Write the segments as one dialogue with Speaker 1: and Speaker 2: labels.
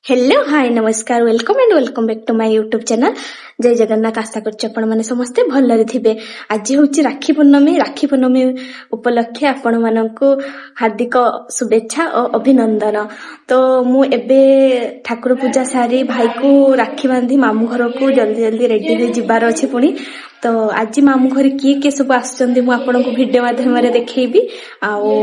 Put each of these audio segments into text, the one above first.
Speaker 1: Hello hi नमस्कार welcome back to my YouTube channel Jai Jagannath. आशा कर समस्ते भलरे थे। आज हूँ राखी पूर्णमी उपलक्षे आपण मानक हार्दिक शुभेच्छा और अभिनंदन। तो मु एबे ठाकुर पूजा सारी भाई को राखी बांधी मामू घर को जल्दी जल्दी रेडी हो जिबार अच्छे पुणी। तो आज मामू घर किए सब आसुँच मुझे भिडियो माध्यम देखी आउ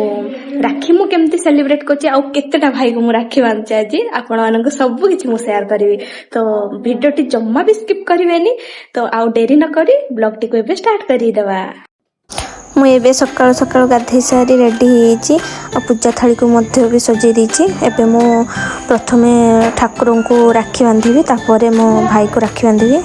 Speaker 1: राखी मु केमती सेलिब्रेट करता भाई को राखी बांधुचे आज आपण मानक सब किसी मुझे सेयार करी। तो भिडियो टी जम्मा भी स्किप करेनि। तो आउ डेरी न करी ब्लॉग टी को स्टार्ट करदेवा।
Speaker 2: मुझे सकाल सकाल गाधे सारी रेडी हो पूजा थाली को मध्य भी सजे देछि। एबे मु प्रथमे ठाकुर को राखी बांधिबी तापर मो भाई को राखी बांधिबी।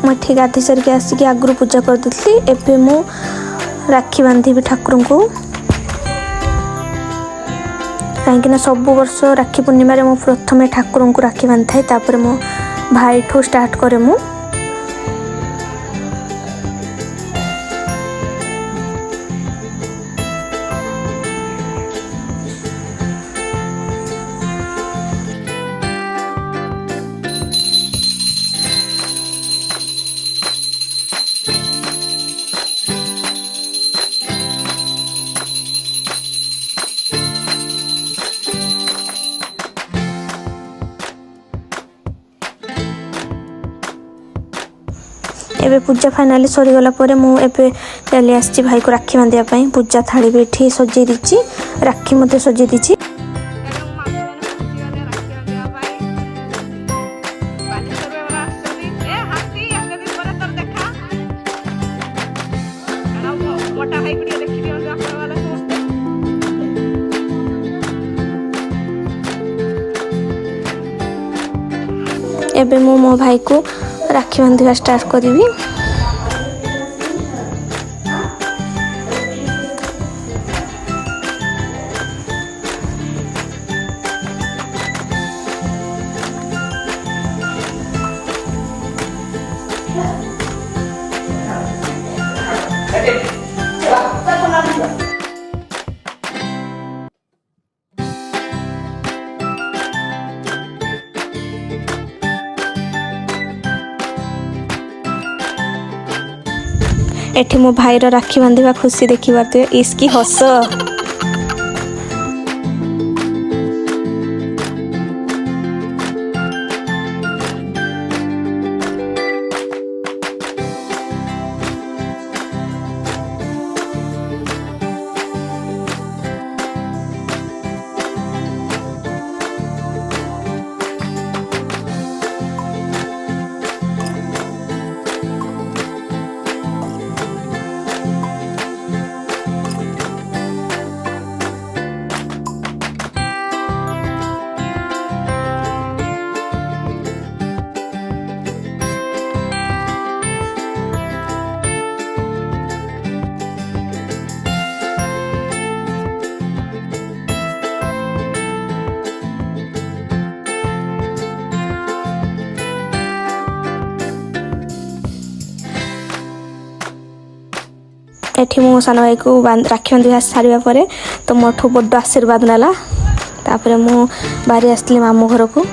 Speaker 2: मुझे गाधे सारिक आसिक आगु पूजा कर देती। एबे मु राखी बांधिबी ठाकुर को कहीं सब वर्ष राखी पूर्णिमा मु प्रथमे ठाकुर को राखी बांधि थाए तापर मो भाई ठू स्टार्ट करे मु। एबे पूजा फाइनाली सरीगला मुझे चली आसी भाई को राखी बांधिया। पूजा थाली भी ये सजे दी राखी मत सजे दी। एबे मो भाई को राखी बांधिया स्टार्ट करी। एठी मो भाई रो राखी बांधिबा खुशी देखि पारते इसकी हस। एठी मो सान भाई को राखी बांधि सारिया परे तो मोठू बड़ आशीर्वाद नाला। तापर मु बारी आसली मामू घर को।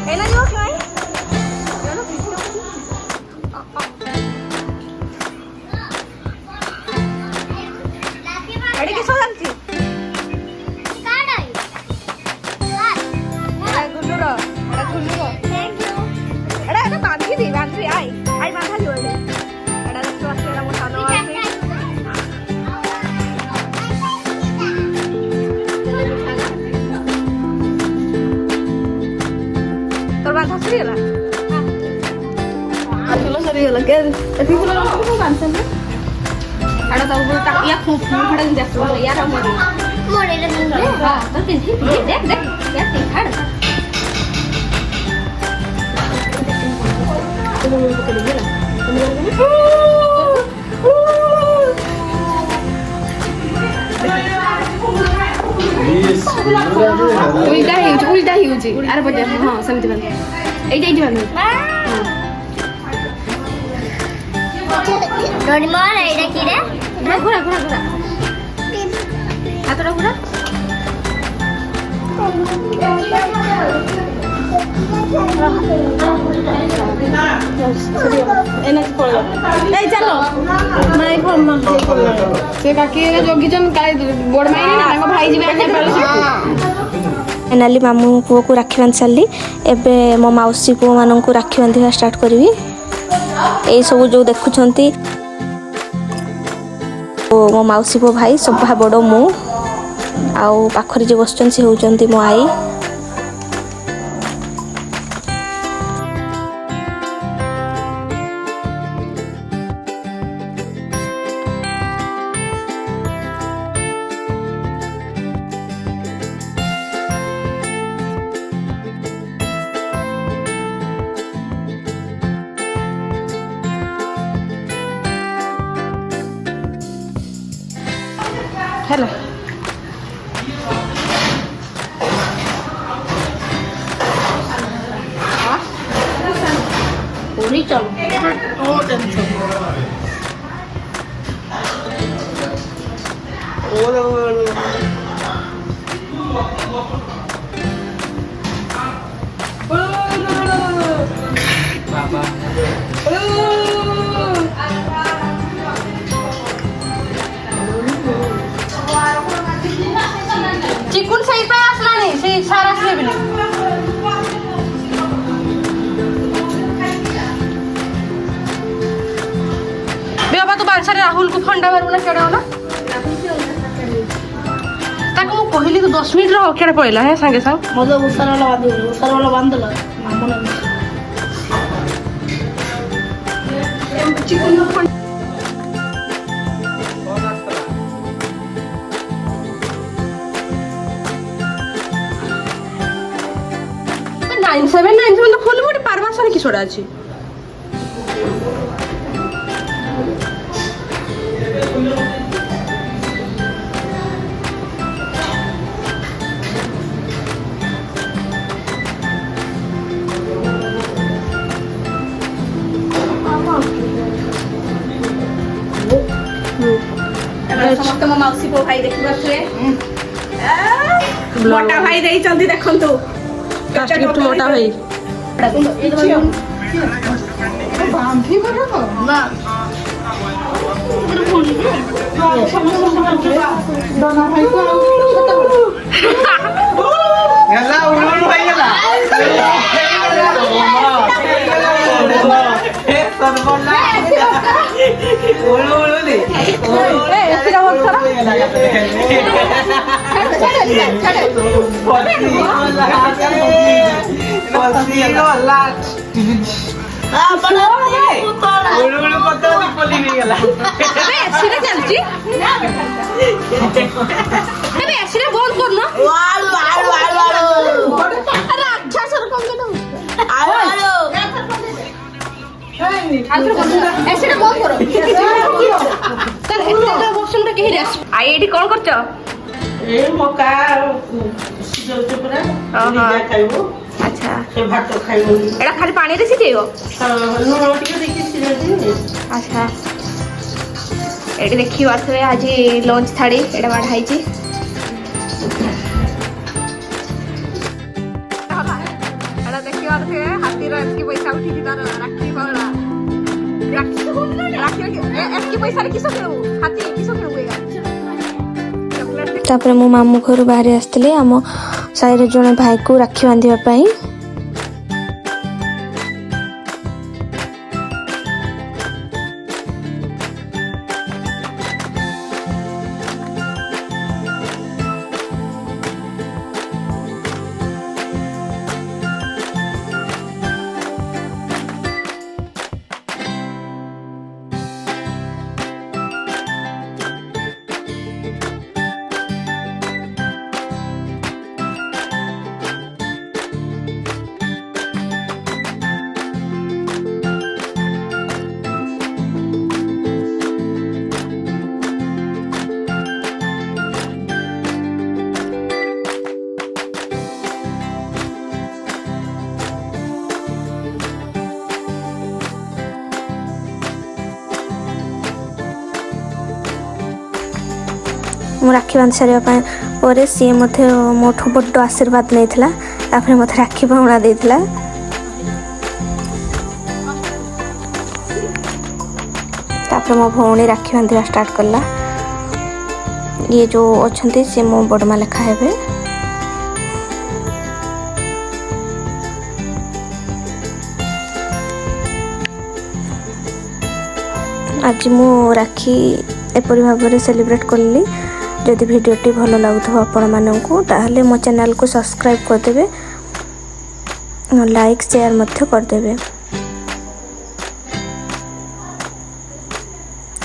Speaker 3: उल्टा ही आर बजे हाँ सेमती बांध ये बांध घुरा घुरा घुरा घुरा हाथटा घुरा से काकी जगिचन गोड़ माइनी ना भाई जी
Speaker 2: फाइनाली मामू पुओ को राखी बांधि सारी एबे मो मौसी पुओ मानक राखी बांधा स्टार्ट करी यही सब जो देखुंट मो मौसी पुओ भाई सब बड़ मु आउ पाखरे जो बस से होती मो आई
Speaker 3: हेलो पूरी चिकुन सही पे आसला नहीं से सारा से भी नहीं बाबा तो बालसारे राहुल को फंडा मारू ना केड़ा ना ताको मु कहली तो 10 मिनिट रो केड़ा पळेला हे संगे संग
Speaker 4: मजा उसार वाला बांधला मामून
Speaker 3: चिकुन फंड 9797 तो खोलबो पारवा सारे की छोड़ा अछि
Speaker 4: समस्त मो मौसी पो भाई देखि बसले मोटा भाई देई चंदी देखंतु
Speaker 3: लास्ट गिफ्ट मोटा भाई बांधी बरो
Speaker 4: ना
Speaker 3: दोना भाई को
Speaker 5: गला उड़न भाई गला सरबना उड़ू दे
Speaker 3: ए एसिरा बहुत सारा एसिरा चलची अरे एसिरा बंद कर ना अरे अच्छा सर कम के ना एसिरा बंद करो कर एसिरा बॉक्स में कहीं रेस आई एडी कौन करछ
Speaker 4: ए मका सिजौते पुरा निजा खाइबो
Speaker 3: अच्छा
Speaker 4: से भात खाइबो
Speaker 3: एडा खाली पानी रे सिजेयो
Speaker 4: नो रोटी देखि सिजौते
Speaker 3: अच्छा एडी देखि बाथरे आज लंच थाड़ी एडा बाढाई छी एडा देखि बाथरे हाथी रो एतकी पैसा उठी थी तार राखी बाळा राखी एतकी पैसा रे किसो केउ हाथी किसो केउ एगा
Speaker 2: तापर मो मामू घर बाहर आसते आम साइर जड़े भाई को राखी बांधापी ମୁଁ ରାକ୍ଷୀ ବାନ୍ଧି ସାରିବା ପରେ ସିଏ ମଧ୍ୟ ମୋଠୁ ବଡ଼ ଆଶୀର୍ବାଦ ନେଇଥିଲା। ତାପରେ ମୋତେ ରାକ୍ଷୀ ପାଉଣା ଦେଇଥିଲା। ତାପରେ ମୋ ଭଉଣୀ ରାକ୍ଷୀ ବାନ୍ଧିବା ଷ୍ଟାର୍ଟ କଲା। ଇଏ ଯେଉଁ ଅଛନ୍ତି ସେ ମୋ ବଡ଼ମା ଲେଖା ହେବେ। ଆଜି ମୁଁ ରାକ୍ଷୀ ଏପରି ଭାବରେ ସେଲିବ୍ରେଟ୍ କଲି। ଯଦି ଭିଡ଼ିଓଟି ଭଲ ଲାଗୁଥିବ ଆପଣମାନଙ୍କୁ ତାହେଲେ ମୋ ଚ୍ୟାନେଲକୁ ସବସ୍କ୍ରାଇବ୍ କରିଦେବେ, ଲାଇକ୍ ସେୟାର ମଧ୍ୟ କରିଦେବେ।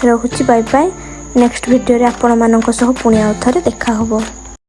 Speaker 2: ରହୁଛି, ବାଇ ବାଇ। ନେକ୍ସଟ ଭିଡ଼ିଓରେ ଆପଣମାନଙ୍କ ସହ ପୁଣି ଆଉ ଥରେ ଦେଖା ହେବ।